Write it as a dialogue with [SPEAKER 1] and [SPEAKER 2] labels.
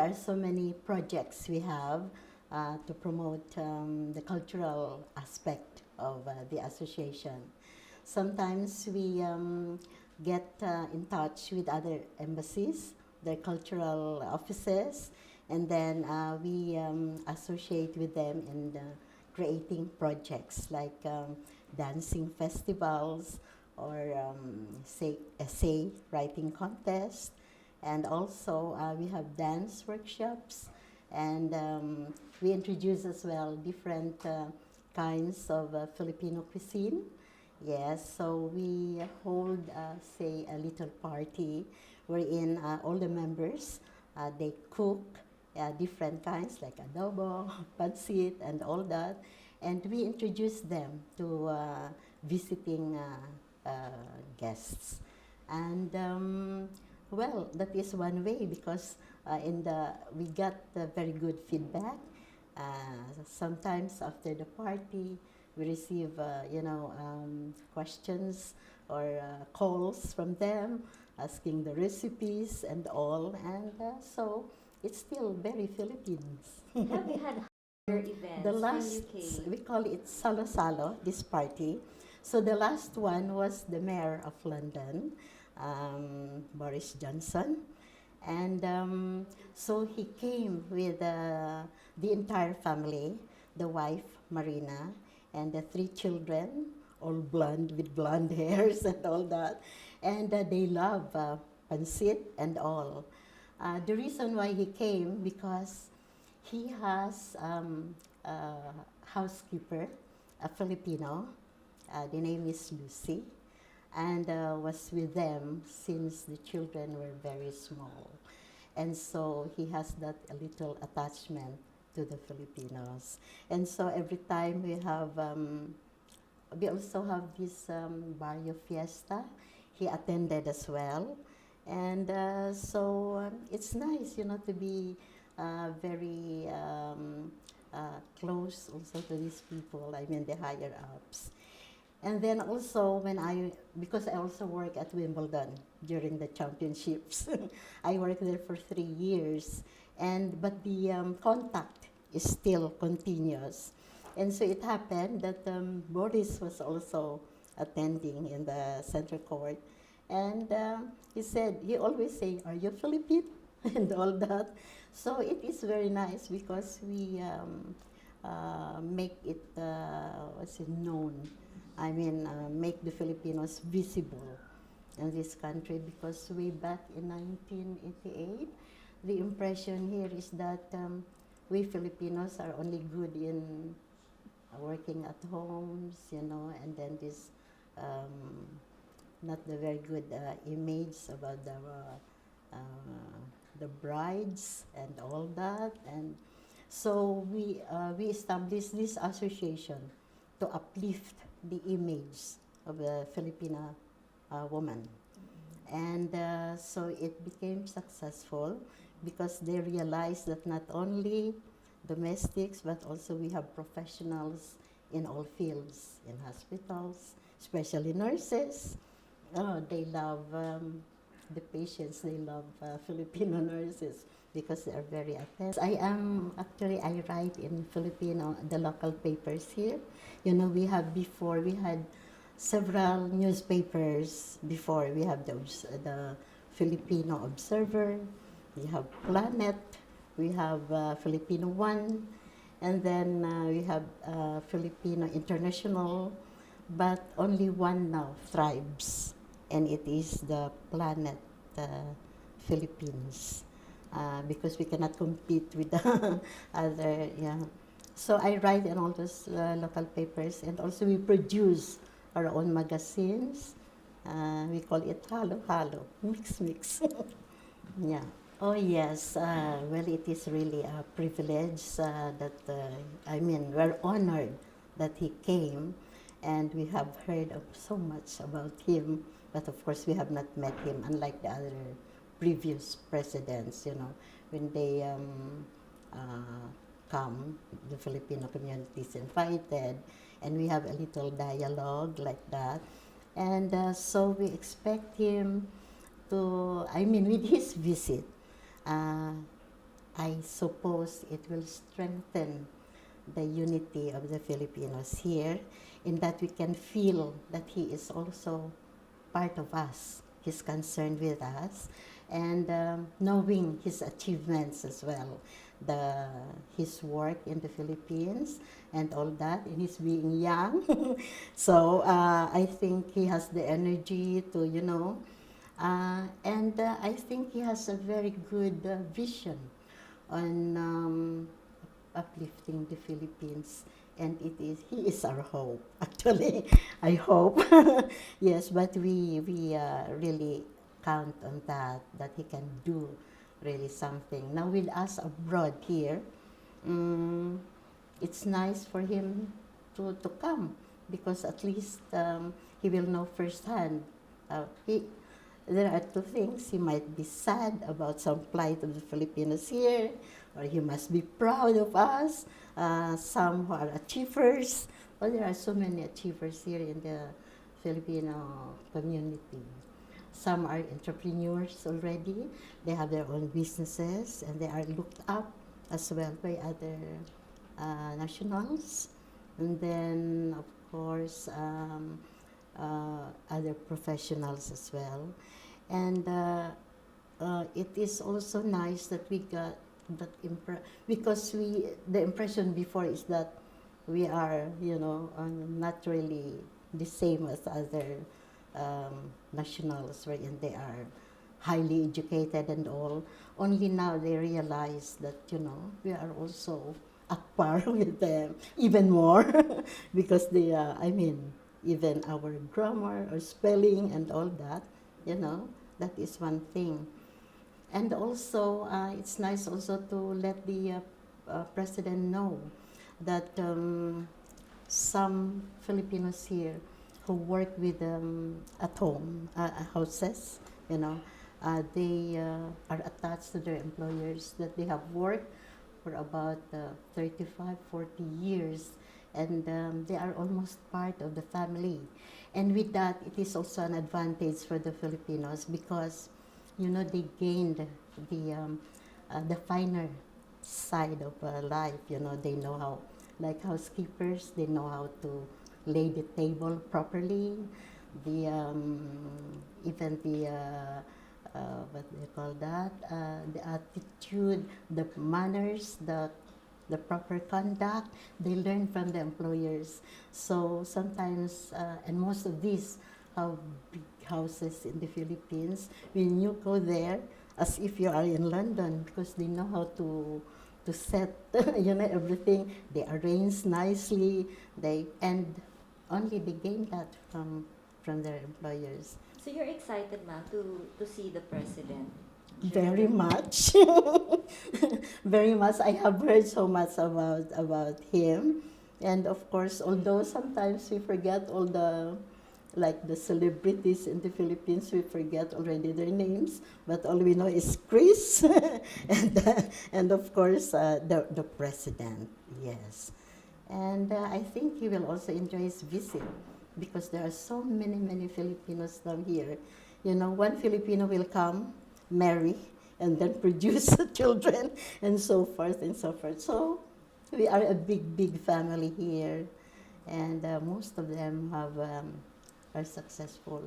[SPEAKER 1] there are so many projects we have to promote the cultural aspect of the association. Sometimes we get in touch with other embassies, their cultural offices, and then we associate with them in creating projects like dancing festivals or say essay writing contest, and also we have dance workshops, and we introduce as well different kinds of Filipino cuisine. Yes, so we hold say a little party wherein all the members they cook different kinds like adobo, pancit, and all that, and we introduce them to visiting guests. And well, that is one way because we got very good feedback. Sometimes after the party, we receive questions or calls from them asking the recipes and all, and so it's still very Philippines.
[SPEAKER 2] Have you had other events
[SPEAKER 1] The last,
[SPEAKER 2] from UK?
[SPEAKER 1] we call it Salo Salo, this party. So the last one was the Mayor of London, Boris Johnson. And so he came with the entire family, the wife, Marina, and the 3 children, all blonde with blonde hairs and all that. And they love pancit and all. The reason why he came, because he has a housekeeper, a Filipino. The name is Lucy, and was with them since the children were very small. And so he has that a little attachment to the Filipinos. And so every time we also have this Barrio Fiesta, he attended as well. And so it's nice, to be very close also to these people, I mean the higher ups. And then also because I also work at Wimbledon during the championships, I worked there for 3 years, but the contact is still continuous. And so it happened that Boris was also attending in the center court, and he always say, "Are you Filipino?" and all that. So it is very nice because we make it known. I mean, make the Filipinos visible in this country, because way back in 1988, the impression here is that we Filipinos are only good in working at homes, and then this not the very good image about the brides and all that. And so we established this association to uplift the image of a Filipina woman. And so it became successful because they realized that not only domestics, but also we have professionals in all fields, in hospitals, especially nurses. They love the patients, they love Filipino nurses because they are very attentive. I write in Filipino, the local papers here. We had several newspapers before. We have the Filipino Observer, we have Planet, we have Filipino One, and then we have Filipino International, but only one now thrives, and it is the Planet Philippines, because we cannot compete with the other, yeah. So I write in all those local papers, and also we produce our own magazines. We call it Halo Halo, Mix. Yeah. Oh yes, well, it is really a privilege that, we're honored that he came, and we have heard of so much about him, but of course we have not met him, unlike the other previous presidents, when they come, the Filipino community is invited, and we have a little dialogue like that. And so we expect him to, with his visit, I suppose it will strengthen the unity of the Filipinos here, in that we can feel that he is also part of us. He's concerned with us, and knowing his achievements as well, the his work in the Philippines and all that, and his being young. So I think he has the energy to, and I think he has a very good vision on uplifting the Philippines, and he is our hope. Actually, I hope. Yes, but we really count on that he can do really something. Now with us abroad here, um, it's nice for him to come, because at least he will know firsthand. He There are two things. He might be sad about some plight of the Filipinos here, or he must be proud of us. Some who are achievers. Well, there are so many achievers here in the Filipino community. Some are entrepreneurs already. They have their own businesses, and they are looked up as well by other nationals. And then, of course, other professionals as well. And it is also nice that we got that because the impression before is that we are, not really the same as other nationals, wherein they are highly educated and all. Only now they realize that, we are also at par with them, even more, because they, even our grammar or spelling and all that, that is one thing. And also, it's nice also to let the president know that some Filipinos here who work with at home houses, they are attached to their employers, that they have worked for about 35, 40 years, and they are almost part of the family. And with that, it is also an advantage for the Filipinos, because, they gained the finer side of life. They know how, like housekeepers, they know how to lay the table properly. The even the what do you call that? The attitude, the manners, the proper conduct, they learn from the employers. So sometimes, and most of these have big houses in the Philippines. When you go there, as if you are in London, because they know how to set, everything. They arrange nicely. And only they gain that from their employers.
[SPEAKER 2] So you're excited, ma'am, to see the president?
[SPEAKER 1] Very much. Very much. I have heard so much about him. And of course, although sometimes we forget all the celebrities in the Philippines, we forget already their names, but all we know is Chris, and of course, the president, yes. And I think he will also enjoy his visit, because there are so many Filipinos down here. One Filipino will come, marry, and then produce children, and so forth and so forth. So we are a big family here, and most of them are successful.